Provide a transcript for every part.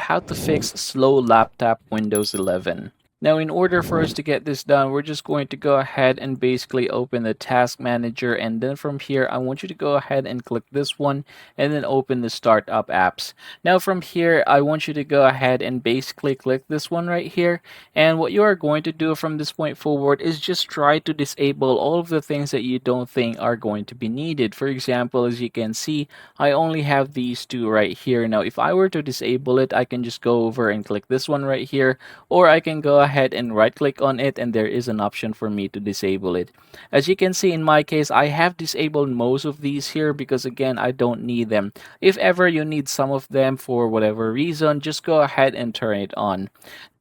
how to fix slow laptop Windows 11. Now, in order for us to get this done, we're just going to go ahead and basically open the task manager, and then from here I want you to go ahead and click this one and then open the startup apps. Now from here I want you to go ahead and basically click this one right here, and what you are going to do from this point forward is just try to disable all of the things that you don't think are going to be needed. For example, as you can see, I only have these two right here. Now if I were to disable it, I can just go over and click this one right here, or I can go ahead and right click on it and there is an option for me to disable it. As you can see, in my case, I have disabled most of these here because again, I don't need them. If ever you need some of them for whatever reason, just go ahead and turn it on.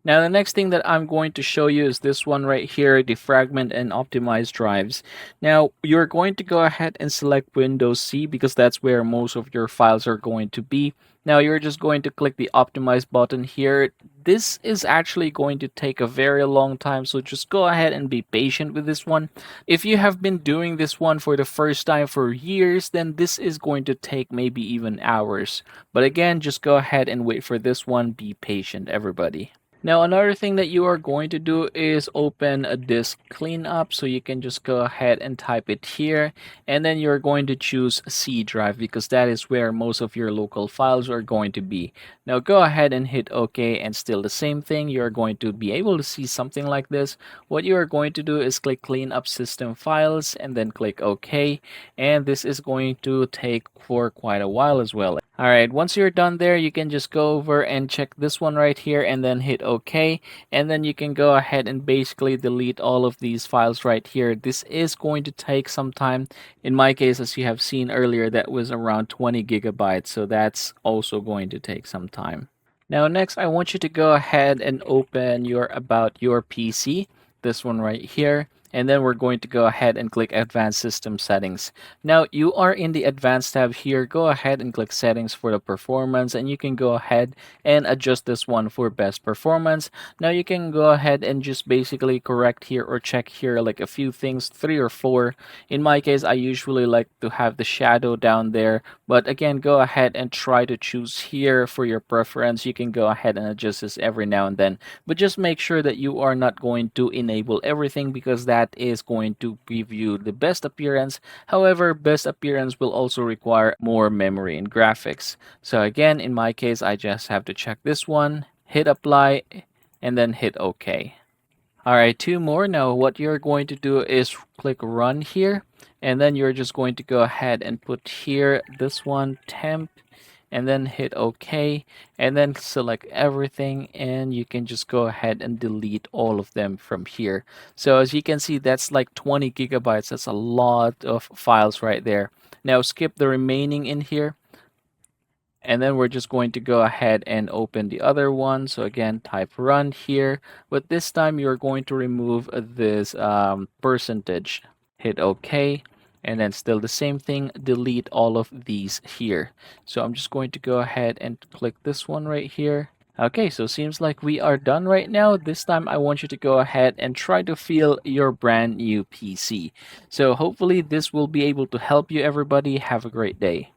Now, the next thing that I'm going to show you is this one right here, defragment and optimize drives. Now, you're going to go ahead and select Windows C because that's where most of your files are going to be. Now, you're just going to click the optimize button here. This is actually going to take a very long time, so just go ahead and be patient with this one. If you have been doing this one for the first time for years, then this is going to take maybe even hours. But again, just go ahead and wait for this one. Be patient, everybody. Now, another thing that you are going to do is open a disk cleanup. So you can just go ahead and type it here. And then you're going to choose C drive because that is where most of your local files are going to be. Now, go ahead and hit OK, and still the same thing. You're going to be able to see something like this. What you are going to do is click Clean Up System Files and then click OK. And this is going to take for quite a while as well. Alright, once you're done there, you can just go over and check this one right here and then hit OK. And then you can go ahead and basically delete all of these files right here. This is going to take some time. In my case, as you have seen earlier, that was around 20 gigabytes. So that's also going to take some time. Now next, I want you to go ahead and open your About Your PC. This one right here. And then we're going to go ahead and click Advanced System Settings. Now you are in the Advanced tab here. Go ahead and click Settings for the performance, and you can go ahead and adjust this one for best performance. Now you can go ahead and just basically correct here or check here like a few things, 3 or 4. In my case, I usually like to have the shadow down there, but again, go ahead and try to choose here for your preference. You can go ahead and adjust this every now and then, but just make sure that you are not going to enable everything because that is going to give you the best appearance. However, best appearance will also require more memory and graphics. So again, in my case, I just have to check this one, hit apply, and then hit OK. Alright, 2 more. Now what you're going to do is click run here, and then you're just going to go ahead and put here this one, temp, and then hit OK, and then select everything, and you can just go ahead and delete all of them from here. So as you can see, that's like 20 gigabytes. That's a lot of files right there. Now skip the remaining in here, and then we're just going to go ahead and open the other one. So again, type run here, but this time you're going to remove this percentage. Hit OK. And then still the same thing, delete all of these here. So I'm just going to go ahead and click this one right here. Okay, so seems like we are done right now. This time I want you to go ahead and try to feel your brand new PC. So hopefully this will be able to help you, everybody. Have a great day.